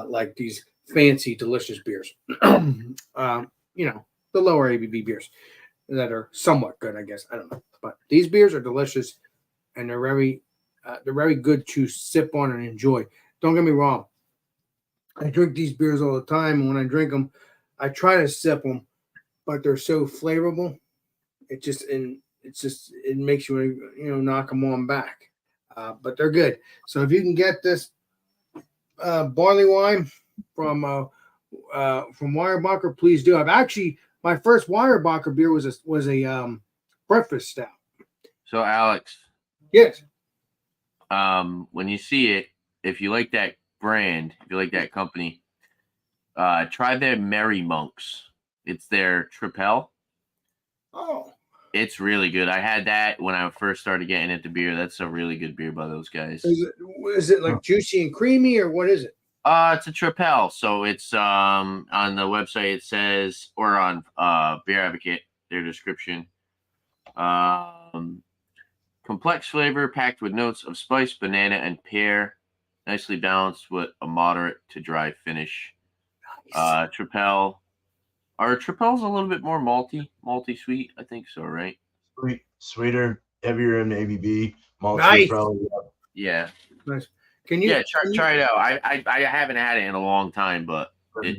like these fancy, delicious beers. The lower ABV beers that are somewhat good, I guess. I don't know, but these beers are delicious and they're very good to sip on and enjoy. Don't get me wrong. I drink these beers all the time, and when I drink them, I try to sip them, but they're so flavorful. It makes you knock them on back. But they're good. So if you can get this barley wine from Weyerbacher, please do. My first Weyerbacher beer was a breakfast stout.
So Alex,
yes.
When you see it, if you like that brand, if you like that company, try their Merry Monks. It's their Tripel.
Oh,
it's really good. I had that when I first started getting into beer. That's a really good beer by those guys.
Is it like juicy and creamy, or what is it?
It's a Tripel. So it's on the website. It says, or on Beer Advocate, their description. Complex flavor packed with notes of spice, banana, and pear. Nicely balanced with a moderate to dry finish. Nice. Tripel. Are Tripels a little bit more malty sweet? I think so, right?
Sweeter, heavier in ABV.
Nice.
Probably.
Yeah.
Nice. Can you?
Yeah, try it out. I haven't had it in a long time, but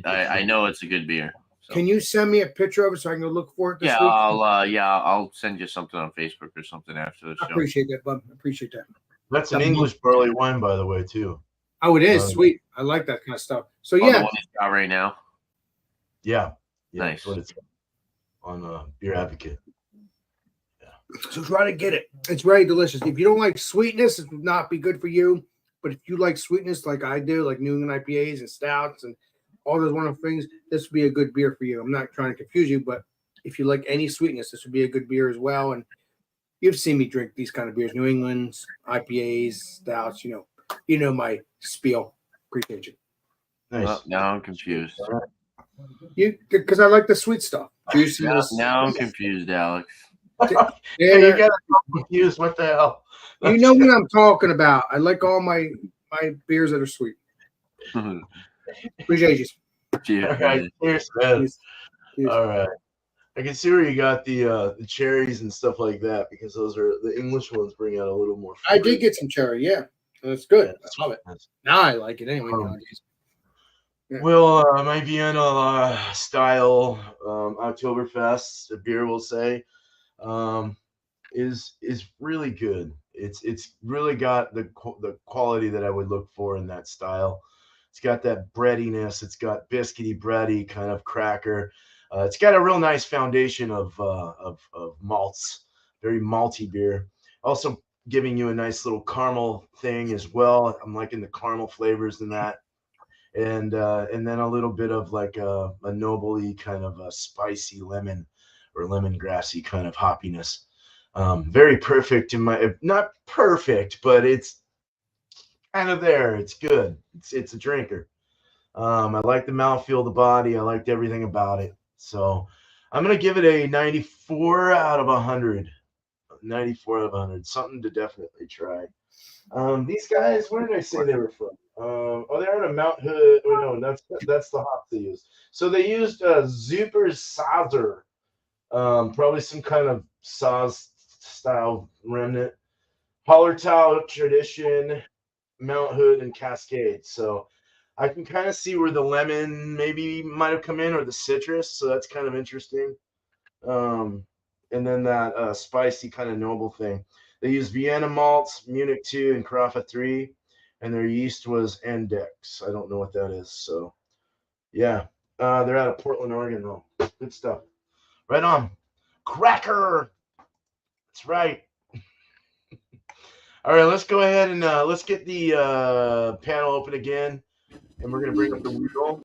I know it's a good beer. So.
Can you send me a picture of it so I can go look for it this
Yeah,
week?
I'll send you something on Facebook or something after the
I
show.
appreciate that, bud. I appreciate that.
That's an English barley wine, by the way, too.
Oh, it is sweet. I like that kind of stuff. So
The
yeah,
one it's got right now.
Yeah,
Nice.
That's what it's on Beer Advocate.
so try to get it. It's very delicious. If you don't like sweetness, it would not be good for you. But if you like sweetness like I do, like New England IPAs and stouts and all those wonderful things, this would be a good beer for you. I'm not trying to confuse you, but if you like any sweetness, this would be a good beer as well. And you've seen me drink these kind of beers, New England's, IPAs, stouts, you know my spiel. Appreciate you.
Nice.
Well, now I'm confused.
Because I like the sweet stuff. Juiciness.
Now I'm confused, Alex.
Yeah, you got confused. What the hell?
You know what I'm talking about. I like all my beers that are sweet. Appreciate you.
Cheers.
All right, cheers, man.
Cheers.
All right. I can see where you got the cherries and stuff like that because those are the English ones bring out a little more.
I did get some cherry, yeah. That's good.
Yeah,
I love it. Now I like it anyway nowadays. Yeah.
Well, my Vienna style Oktoberfest, a beer we'll say, is really good. It's really got the quality that I would look for in that style. It's got that breadiness. It's got biscuity, bready kind of cracker. It's got a real nice foundation of malts, very malty beer. Also giving you a nice little caramel thing as well. I'm liking the caramel flavors in that. And then a little bit of like a noble-y kind of a spicy lemon or lemongrassy kind of hoppiness. Very perfect in my, not perfect, but it's kind of there. It's good. It's a drinker. I like the mouthfeel, the body. I liked everything about it. So I'm going to give it a 94 out of 100. 94 out of 100. Something to definitely try. These guys, where did I say they were from? They're out of Mount Hood. Oh, no, that's the hops they used. So they used Zuper Sazer, probably some kind of Saz style remnant. Hallertau tradition, Mount Hood, and Cascade. So I can kind of see where the lemon maybe might have come in or the citrus. So that's kind of interesting. And then that spicy kind of noble thing. They used Vienna malts, Munich 2, and Carafa 3, and their yeast was Index. I don't know what that is. So, yeah, they're out of Portland, Oregon, though. Good stuff. Right on. Cracker. That's right. All right, let's go ahead and let's get the panel open again, and we're going to bring up the wheel.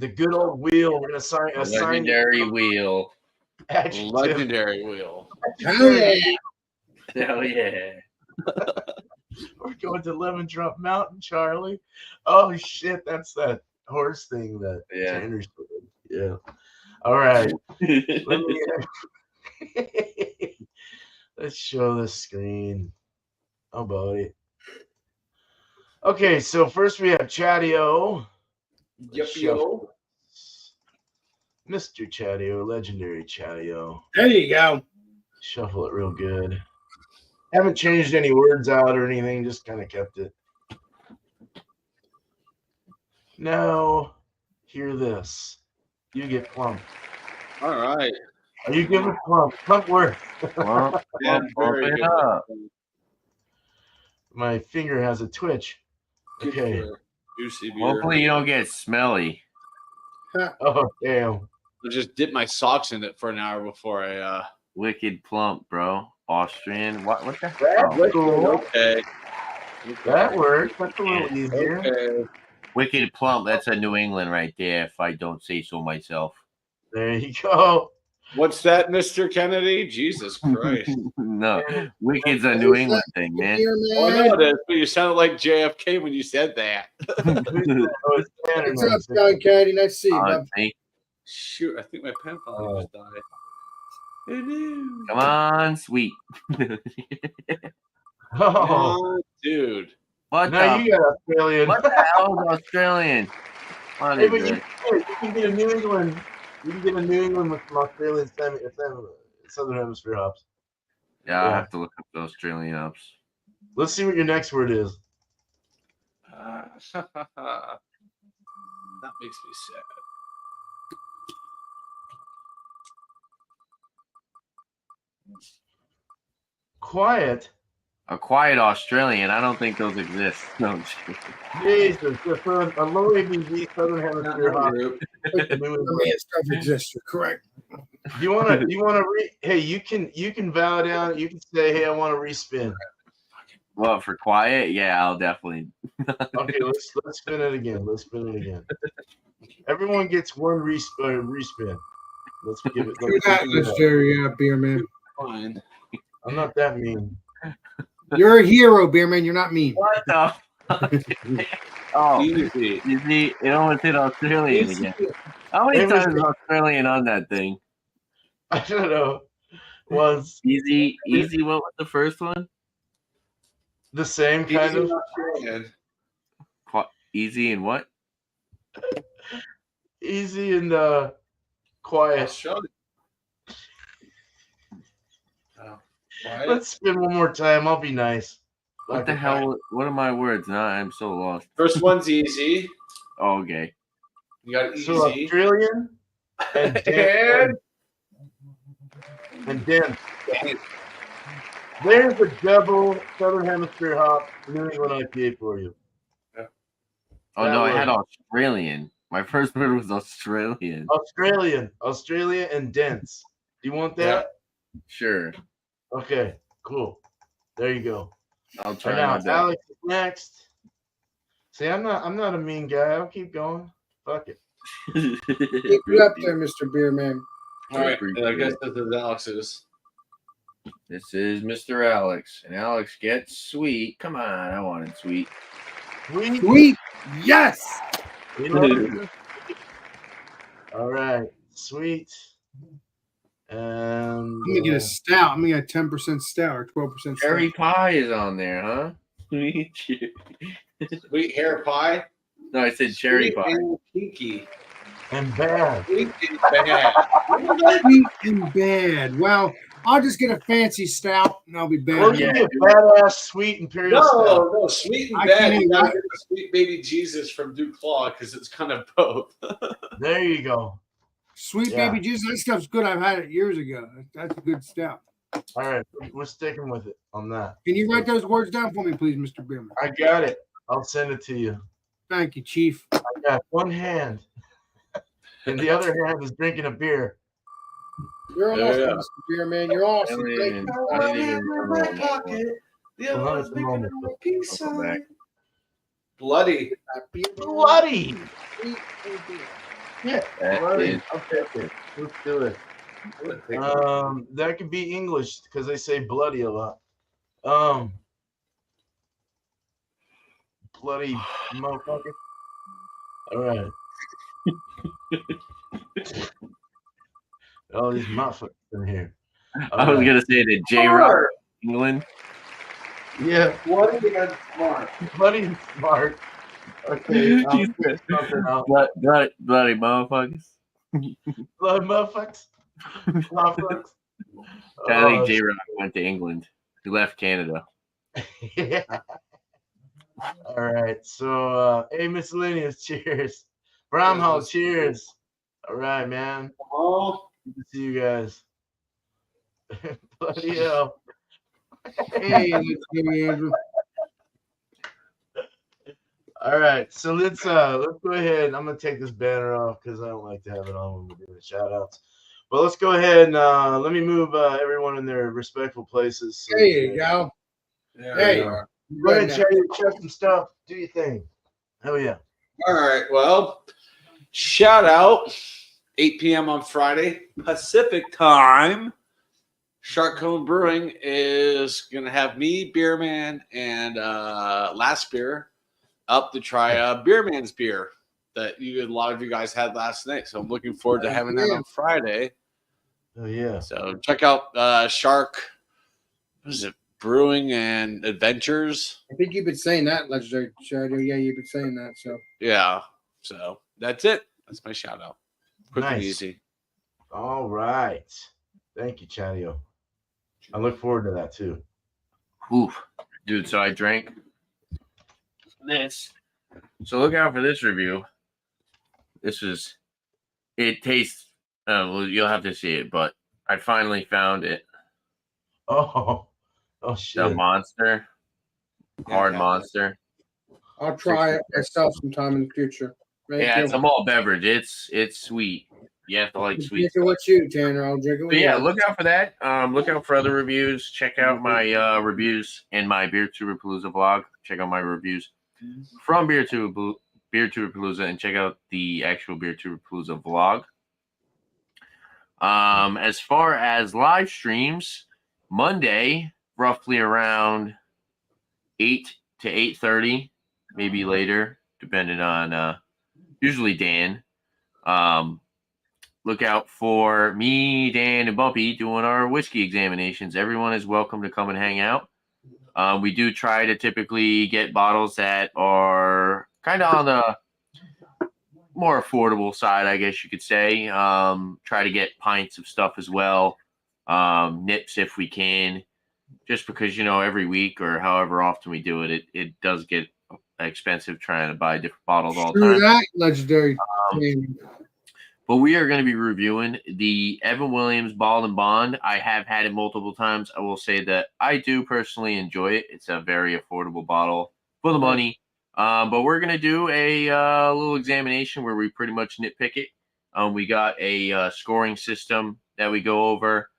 The good old wheel. We're going to assign
Legendary wheel.
Adjective.
Legendary wheel.
Hell yeah.
Hell yeah.
We're going to Lemon Drop Mountain, Charlie. Oh shit, that's that horse thing that Tanner's doing. Yeah. All right. Let me let's show the screen. Oh buddy. Okay, so first we have Chadeo.
Yup.
Mr. Chadeo, legendary Chadeo.
There you go.
Shuffle it real good. Haven't changed any words out or anything, just kind of kept it. Now, hear this. You get plumped.
All right.
Are you giving plump word?
Well,
Yeah, very
it
good.
up.
My finger has a twitch.
Good
Okay.
for juicy beer.
Hopefully you don't get smelly.
Oh, damn.
I just dipped my socks in it for an hour before I.
Wicked plump, bro. Austrian. What the
That's
hell?
cool.
Okay.
That works. That's a little easier.
Okay.
Wicked plump. That's a New England right there, if I don't say so myself.
There you go.
What's that, Mr. Kennedy? Jesus Christ.
No, Wicked's a New England thing, man.
Here,
Oh,
man.
no, it is. But you sounded like JFK when you said that.
Oh, it's Tanner
What's
now.
up, John Caddy? Nice to see you, bub.
See?
Shoot, I think my pen probably just died.
Come on, sweet.
Oh,
Oh, dude.
What
now
the?
you got Australian.
What the hell is Australian? What
Hey,
is
but
it?
you can get a New England. You can get a New England with some Australian Southern Hemisphere hops.
Yeah, I'll
Yeah.
have to look up the Australian ups.
Let's see what your next word is.
That makes me sad.
Quiet.
A quiet Australian. I don't think those exist. No, I'm just kidding.
Jesus, a low ABV Southern Hemisphere hop.
Stuff exists. You're correct.
Do you want to hey, you can vow down. You can say, hey, I want to respin.
Well, for quiet, yeah, I'll definitely.
Okay, let's spin it again. Let's spin it again. Everyone gets one respin. Let's give it.
Do that, Mr. Beer Man.
Fine.
I'm not that mean.
You're a hero, Beer Man. You're not mean.
What the fuck? Oh,
Easy.
you see, it almost hit Australian again. How many times is Australian on that thing?
I don't know. Was
Easy. What was the first one?
the same kind of
Australian.
Easy and what?
easy and quiet.
Australian. Oh, quiet.
Let's spin one more time. I'll be nice.
What the hell? What are my words? Now I'm so lost.
First one's easy.
Oh, okay.
You got easy.
So Australian and dense. There's a double Southern Hemisphere hop New England IPA for you.
Oh
That
no, I
works.
had Australian. My first word was Australian.
Australia and dense. Do you want that?
Sure.
Okay, cool. There you go.
I'll
Right
try
now,
my best.
Alex is next. See, I'm not a mean guy. I'll keep going. Fuck it.
Keep it up there, Mr. Beer Man.
All right. I guess this is Alex's.
This is Mr. Alex, and Alex gets sweet. Come on, I wanted sweet.
Sweet. Yes.
All right, sweet. And
I'm gonna get a stout. I'm gonna get a 10% stout or 12%
Cherry pie is on there, huh?
Sweet hair pie.
No, I said cherry
Sweet
pie.
and pinky.
and bad.
Sweet and bad.
Sweet and bad. Well, I'll just get a fancy stout and I'll be
Well,
bad.
you get badass sweet imperial stout.
No, sweet and
I
bad.
can't
You gotta
even-
get the sweet baby Jesus from Duke Claw because it's kind of both.
There you go.
Sweet
Yeah.
baby Jesus. That stuff's good. I've had it years ago. That's a good stout.
All right, we're sticking with it on that.
Can you write those words down for me, please, Mr. Beerman?
I got it. I'll send it to you.
Thank you, Chief.
I got one hand, and the other hand is drinking a beer.
You're
Yeah,
awesome,
yeah.
Mr. Beerman. You're awesome. Thank you.
I don't even remember what that was.
The
other one's making a
I'll come back.
Bloody.
Bloody.
Sweet baby.
Yeah,
That
bloody.
is-
I'll take it. Let's do it. That could be English because they say bloody a lot. Bloody motherfucker. All right. All these motherfuckers in here.
I was gonna say the J Rock England.
Yeah,
Bloody and smart.
bloody and smart. Okay, I'll
He
figure something out.
Bloody motherfuckers.
Blood motherfuckers. Motherfuckers.
I think J Rock went to England. He left Canada.
Yeah. All right. So, hey, miscellaneous, cheers. Bramhall, cheers. All right, man.
Oh,
Good to see you guys. Bloody hell.
Hey, Mr. Andrew.
All right. So let's go ahead. I'm gonna take this banner off because I don't like to have it on when we're doing shout outs. But let's go ahead and let me move everyone in their respectful places. So
There you go.
there
Hey.
we are.
Go ahead, check some stuff. Do your thing. Hell yeah.
All right. Well, shout out 8 p.m. on Friday, Pacific time. Shark Cone Brewing is going to have me, Beerman, and Last Beer up to try Beerman's beer that a lot of you guys had last night. So I'm looking forward to having that on Friday.
Oh yeah.
So check out Shark. What is it? Brewing and Adventures.
I think you've been saying that, Legendary Chadeo. Yeah, you've been saying that. So
Yeah. So that's it. That's my shout out. Quick and
Nice.
easy.
All right. Thank you, Chadeo. I look forward to that too.
Oof. Dude, so I drank this So look out for this review. It tastes, well, you'll have to see it, but I finally found it.
Oh
The
shit.
monster. Hard
Yeah.
monster.
I'll try it myself sometime in the future.
Yeah, it's a malt beverage. It's sweet. You have to like sweet
Drink it
stuff.
with you, Tanner. I'll drink it with
But yeah,
you.
look out for that. Look out for other reviews. Check out my reviews in my Beer Tuber Palooza vlog. Check out my reviews from Beer Tuber Palooza, and check out the actual Beer Tuber Palooza vlog. As far as live streams, Monday, roughly around 8 to 8:30, maybe later, depending on usually Dan. Look out for me, Dan, and Bumpy doing our whiskey examinations. Everyone is welcome to come and hang out. We do try to typically get bottles that are kind of on the more affordable side, I guess you could say. Try to get pints of stuff as well, nips if we can, just because, every week or however often we do it, it does get expensive trying to buy different bottles all the
Screw
time.
that, legendary.
But we are going to be reviewing the Evan Williams Ball and Bond. I have had it multiple times. I will say that I do personally enjoy it. It's a very affordable bottle for the money. But we're going to do a little examination where we pretty much nitpick it. We got a scoring system that we go over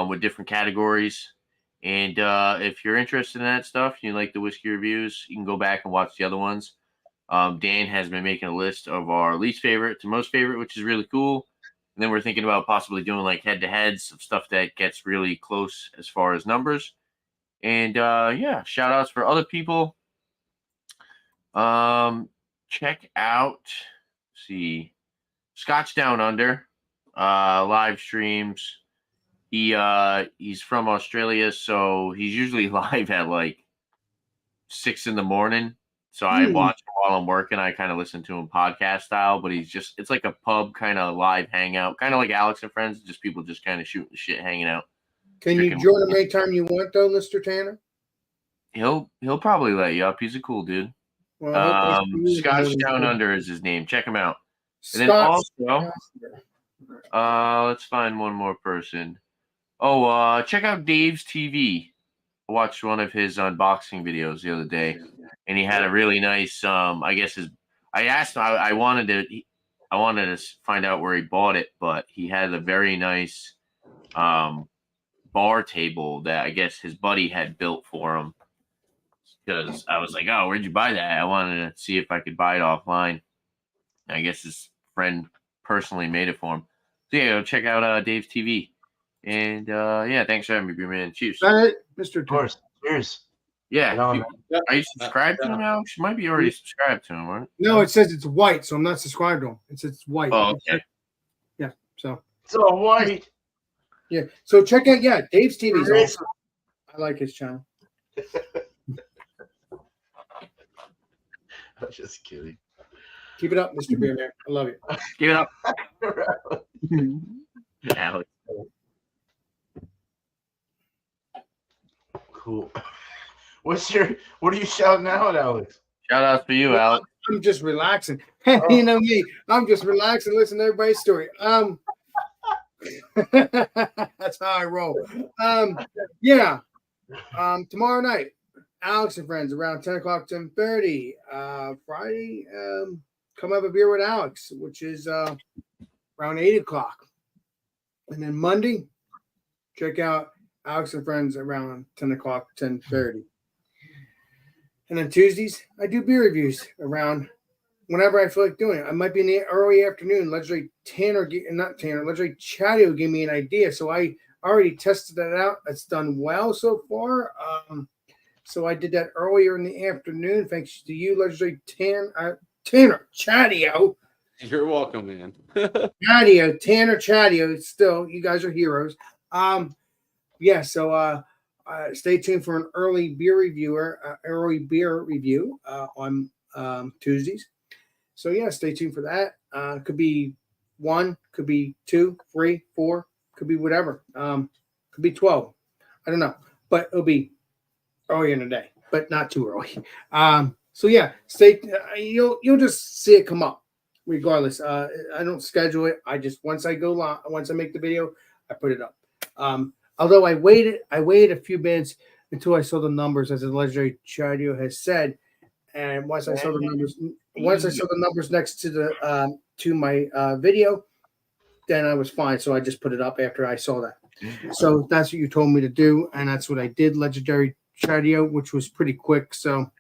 with different categories. And if you're interested in that stuff, you like the whiskey reviews, you can go back and watch the other ones. Dan has been making a list of our least favorite to most favorite, which is really cool. And then we're thinking about possibly doing like head-to-heads of stuff that gets really close as far as numbers. And shout outs for other people. Check out, Scotch Down Under live streams. He's from Australia, so he's usually live at like 6 a.m. So I watch him while I'm working. I kind of listen to him podcast style, but it's like a pub kind of live hangout, kind of like Alex and Friends, just people just kind of shooting the shit, hanging out.
Can you join him anytime you want, though, Mr. Tanner?
He'll probably let you up. He's a cool dude.
Well,
Scotch Down Under is his name. Check him out. And then
Scotch.
also, let's find one more person. Oh, check out Dave's TV. I watched one of his unboxing videos the other day, and he had a really nice. I asked him. I wanted to find out where he bought it, but he had a very nice bar table that I guess his buddy had built for him. Because I was like, oh, where'd you buy that? I wanted to see if I could buy it offline. I guess his friend personally made it for him. So yeah, go check out Dave's TV. And thanks for having me, man. Cheers.
Is that it, Mr.
Of course. Cheers.
Yeah.
No,
Are you subscribed to him, Alex? You might be already subscribed to him, right?
No, it says it's white, so I'm not subscribed to him. It says it's white.
Oh, okay.
Yeah, so.
it's all white.
Yeah, so check out, Dave's TV's awesome. I like his channel.
I'm just kidding.
Keep it up, Mr. Beer Man. I love you.
Give it up. Alex.
Cool. What are you shouting out, Alex?
Shout out for you, Alex.
I'm just relaxing. You know me. I'm just relaxing, listening to everybody's story. That's how I roll. Tomorrow night, Alex and Friends around 10 o'clock, 10:30. Friday, come have a beer with Alex, which is around 8 o'clock. And then Monday, check out Alex and Friends around 10 o'clock, 10:30. And then Tuesdays, I do beer reviews around whenever I feel like doing it. I might be in the early afternoon. Legendary Chadeo gave me an idea. So I already tested that out. It's done well so far. So I did that earlier in the afternoon. Thanks to you, Legendary Tanner Chadeo.
You're welcome, man.
Tanner Chadeo. Still, you guys are heroes. Stay tuned for an early beer review on Tuesdays. So yeah, stay tuned for that. Could be 1, could be 2, 3, 4, could be whatever. Could be 12. I don't know, but it'll be early in the day, but not too early. So yeah, stay. You'll just see it come up, regardless. I don't schedule it. I just once I go live, once I make the video, I put it up. Although I waited a few minutes until I saw the numbers, as the legendary Chadeo has said, and once I saw the numbers next to the to my video, then I was fine. So I just put it up after I saw that. So that's what you told me to do, and that's what I did, legendary Chadeo, which was pretty quick. So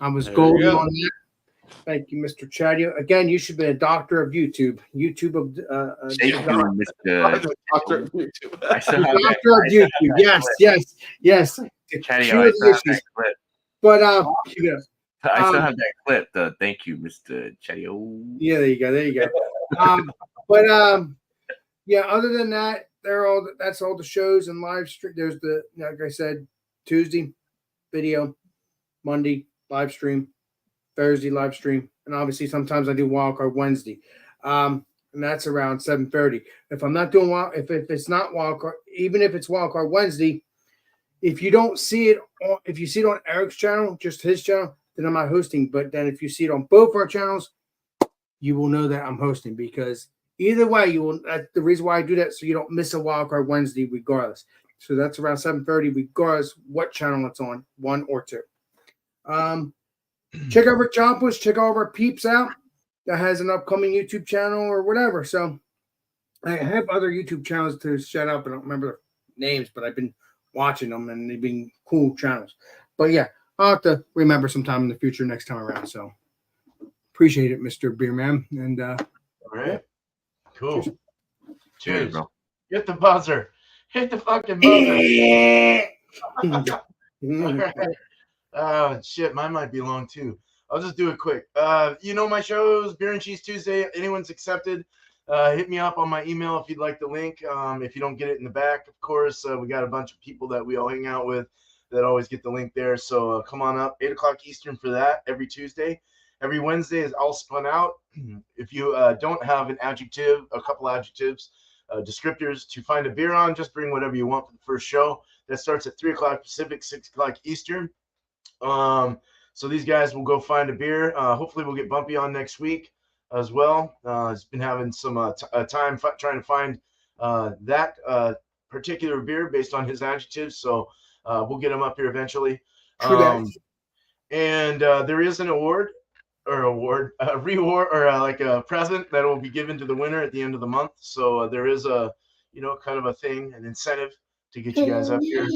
I was golden on that. Thank you, Mr. Chadeo. Again, you should be a doctor of YouTube. YouTube of
Thank you, Mr.
Doctor of YouTube.
I still have that.
doctor of YouTube. Yes.
Chadeo, I still have that clip.
But
I still have that clip. Thank you, Mr. Chadeo.
yeah, there you go. Yeah. Other than that, that's all the shows and live stream. There's like I said, Tuesday video, Monday live stream, Thursday live stream, and obviously sometimes I do wildcard Wednesday, and that's around 7:30. If I'm not doing if it's not wildcard, even if it's wildcard Wednesday, if you don't see it, if you see it on Eric's channel, just his channel, then I'm not hosting. But then if you see it on both our channels, you will know that I'm hosting, because either way, you will. That's the reason why I do that, so you don't miss a wildcard Wednesday, regardless. So that's around 7:30, regardless what channel it's on, 1 or 2. Check out our Chompers, check all of our peeps out that has an upcoming YouTube channel or whatever. So I have other YouTube channels to shout out, but I don't remember the names, but I've been watching them and they've been cool channels. But yeah, I'll have to remember sometime in the future next time around. So appreciate it, Mr. Beerman. And
all right. Cool.
Cheers, bro.
Hit the buzzer. Hit the fucking buzzer. All right. Shit, mine might be long too. I'll just do it quick. You know my shows, Beer and Cheese Tuesday. Anyone's accepted. Hit me up on my email if you'd like the link. If you don't get it in the back, of course, we got a bunch of people that we all hang out with that always get the link there. So come on up, 8 o'clock Eastern for that every Tuesday. Every Wednesday is all spun out. If you don't have an adjective, a couple adjectives, descriptors to find a beer on, just bring whatever you want for the first show. That starts at 3 o'clock Pacific, 6 o'clock Eastern. So these guys will go find a beer. Hopefully we'll get Bumpy on next week as well. He's been having some time trying to find that particular beer based on his adjectives. So we'll get him up here eventually. And there is an reward, like a present that will be given to the winner at the end of the month. So there is a, kind of a thing, an incentive to get you guys up here.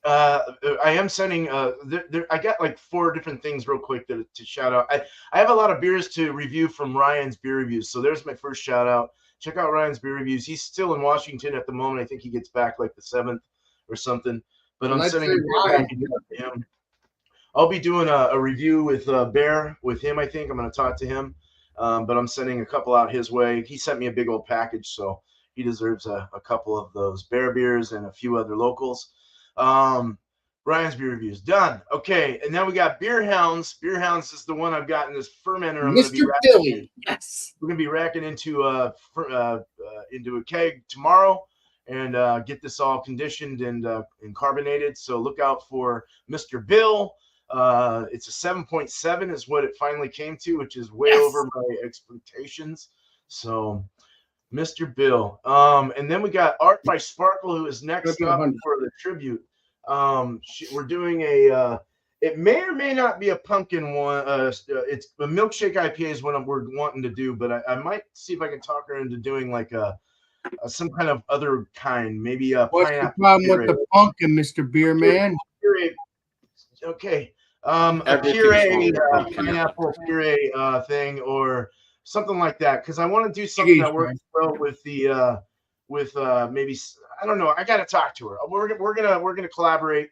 I am sending I got like 4 different things real quick to shout out. I have a lot of beers to review from Ryan's Beer Reviews. So there's my first shout out. Check out Ryan's Beer Reviews. He's still in Washington at the moment. I think he gets back like the 7th or something. But I'm sending a beer package out to him. I'll be doing a review with Bear with him. I think I'm going to talk to him. But I'm sending a couple out his way. He sent me a big old package, so he deserves a couple of those Bear beers and a few other locals. Ryan's Beer Reviews done. Okay, and now we got Beer Hounds. Beer Hounds is the one I've got in this fermenter.
Mr. Billy. Yes.
We're gonna be racking into a keg tomorrow and get this all conditioned and carbonated. So look out for Mr. Bill. It's a 7.7 is what it finally came to, which is way over my expectations. So Mr. Bill. And then we got Art by Sparkle, who is next up for the tribute. We're doing it may or may not be a pumpkin one. It's a milkshake IPA is what we're wanting to do, but I might see if I can talk her into doing like some kind of other kind, maybe a
What's
pineapple.
The problem with the pumpkin, Mr. Beerman?
Okay. A puree, pineapple puree thing or something like that, because I want to do something that works well with the maybe, I don't know. I got to talk to her. We're gonna collaborate,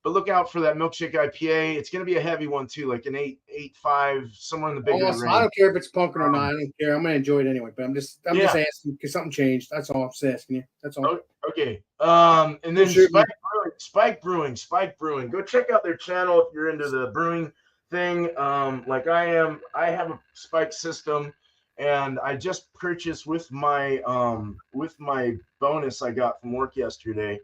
but look out for that milkshake IPA. It's gonna be a heavy one too, like an 8.5, somewhere in the bigger range.
I don't care if it's pumpkin or not. I don't care. I'm gonna enjoy it anyway. But I'm just asking because something changed. That's all I'm just asking you. That's all.
Okay. And then Spike Brewing. Go check out their channel if you're into the brewing thing. Like I am. I have a Spike system. And I just purchased with my bonus I got from work yesterday.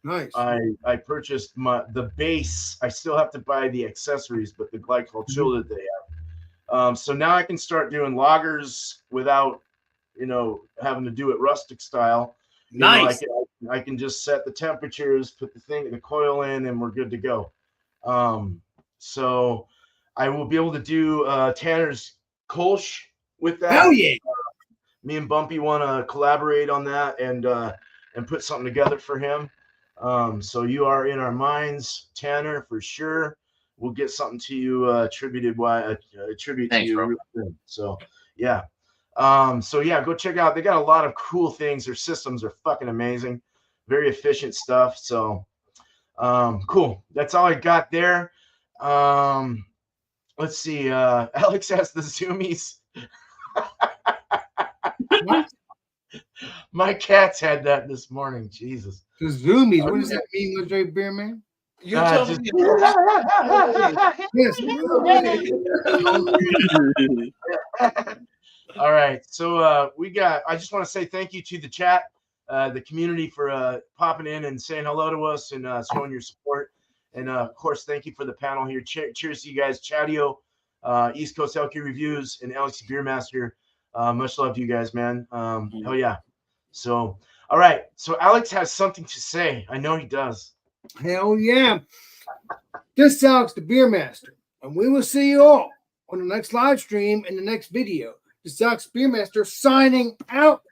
Nice.
I purchased the base. I still have to buy the accessories, but the glycol chill that they have. So now I can start doing lagers without, having to do it rustic style.
Nice.
I can just set the temperatures, put the coil in, and we're good to go. So I will be able to do Tanner's Kolsch with that.
Hell yeah.
Me and Bumpy want to collaborate on that and put something together for him. So you are in our minds, Tanner, for sure. We'll get something to you attributed
Thanks,
to you.
bro.
Real soon. So yeah. Go check out. They got a lot of cool things. Their systems are fucking amazing. Very efficient stuff. So cool. That's all I got there. Let's see. Alex has the zoomies.
What?
My cats had that this morning. Jesus.
The zoomies. What does that mean, Legendary Beer Man?
You tell me.
Yes.
All right. So I just want to say thank you to the chat, the community for popping in and saying hello to us and showing your support. And of course, thank you for the panel here. Cheers to you guys. Chadeo, East Coast LQ Reviews, and Alex Beermaster. Much love to you guys, man. Hell yeah. So, all right. So Alex has something to say. I know he does.
Hell yeah. This is Alex the Beer Master, and we will see you all on the next live stream and the next video. This is Alex Beer Master signing out.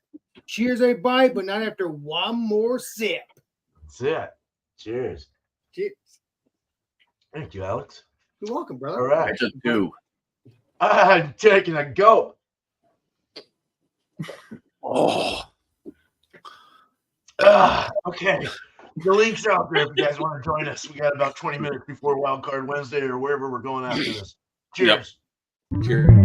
Cheers, everybody, but not after one more sip.
That's it. Cheers.
Cheers.
Thank you, Alex.
You're welcome, brother.
All right.
I took 2.
I'm taking a go.
Oh,
Okay. The link's out there if you guys want to join us. We got about 20 minutes before Wild Card Wednesday or wherever we're going after this. Cheers.
cheers.